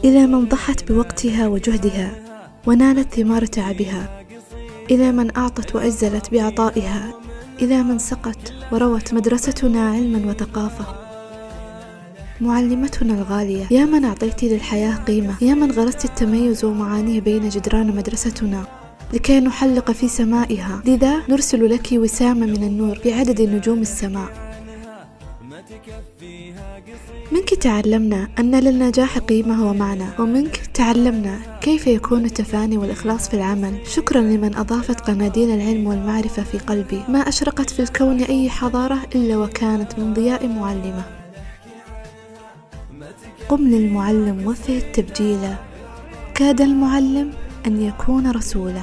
إلى من ضحت بوقتها وجهدها ونالت ثمار تعبها، إلى من أعطت وأجزلت بعطائها، إلى من سقت وروت مدرستنا علما وثقافة. معلمتنا الغالية، يا من أعطيت للحياة قيمة، يا من غرست التميز ومعانيه بين جدران مدرستنا لكي نحلق في سمائها، لذا نرسل لك وسامة من النور بعدد نجوم السماء. منك تعلمنا أن للنجاح قيمة ومعنى، ومنك تعلمنا كيف يكون التفاني والإخلاص في العمل. شكرا لمن أضافت قناديل العلم والمعرفة في قلبي، ما أشرقت في الكون أي حضارة إلا وكانت من ضياء معلمة. قم للمعلم وفي التبجيل، كاد المعلم أن يكون رسولا.